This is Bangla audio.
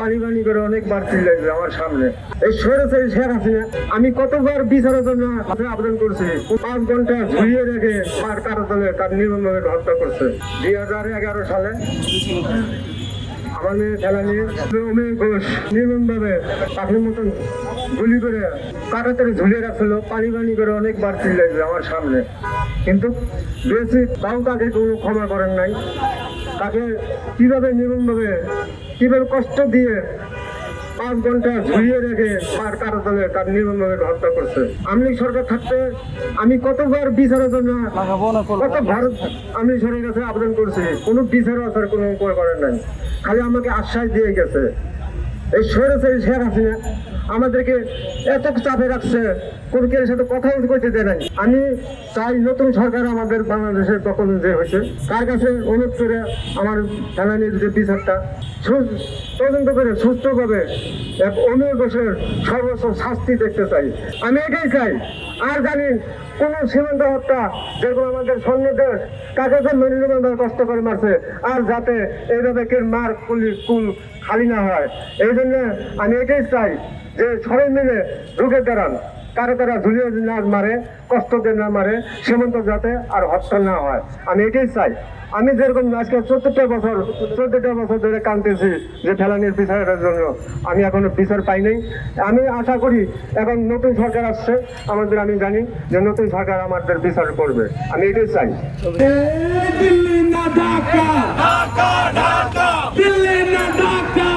পানি পানি করে অনেকবার চিল্লাইছে আমার সামনে। এই স্বৈরাচারী শেখ হাসিনা আমি কতবার বিচারের জন্য আবেদন করছি, 5 ঘন্টা ঝুলিয়ে রেখে তার কারাতলে তার নির্মমভাবে হত্যা করছে। 2011 সালে আমাদের খেলা নিয়ে অমিয় ঘোষ নির্মমভাবে পাখির মতন গুলি করে কাটাতারে ঝুলিয়ে রাখছিল, পানি পানি করে অনেকবার চিল্লাইছে আমার সামনে। কিন্তু বেশি তাও তাকে কোনো ক্ষমা করেন নাই। তাকে কিভাবে নির্মমভাবে কিভাবে কষ্ট দিয়ে 5 ঘন্টা ঝুলিয়ে রেখে তার কারাতলে তার নির্মমভাবে হত্যা করছে। আওয়ামী লীগ সরকার থাকতে আমি কতবার বিচারের জন্য কত ভারত আওয়ামী লীগ সরকারের কাছে আবেদন করছি, কোনো বিচার আসার কোনো করেন নাই, খালি আমাকে আশ্বাস দিয়ে গেছে। এই স্বৈরাচারী শেখ হাসিনা আমাদেরকে এত চাপে রাখছে, কোনো কেউ সাথে কথাও কইতে দেয় নাই। আমি চাই নতুন সরকার আমাদের বাংলাদেশের দখল যে হয়েছে তার কাছে অনুরোধ করে আমার ফেলানির যে বিচারটা তদন্ত করে সুস্থভাবে এক অমিয় ঘোষের সর্বোচ্চ শাস্তি দেখতে চাই। আমি এটাই চাই। আর জানি কোন সীমান্ত হত্যা যেগুলো আমাদের সৈন্য দেশ তাকে তো মেরুদণ্ডভাবে কষ্ট করে মারছে, আর যাতে এইভাবে কেউ মার কুল খালি না হয়। এই জন্য আমি এটাই চাই যে সবাই মিলে রুখে দাঁড়ান, তারা ঝুলিয়ে না মারে, কষ্ট দিয়ে না মারে, সীমান্ত যাতে আর হত্যা না হয়। আমি এটাই চাই। আমি যেরকম আজকে 14টা বছর ধরে কাঁদতেছি যে ফেলানির বিচারের জন্য, আমি এখনো বিচার পাই নাই। আমি আশা করি এখন নতুন সরকার আসছে আমাদের, আমি জানি যে নতুন সরকার আমাদের বিচার করবে। আমি এটাই চাই। দিল্লি না ঢাকা, ঢাকা ঢাকা, দিল্লি না ঢাকা।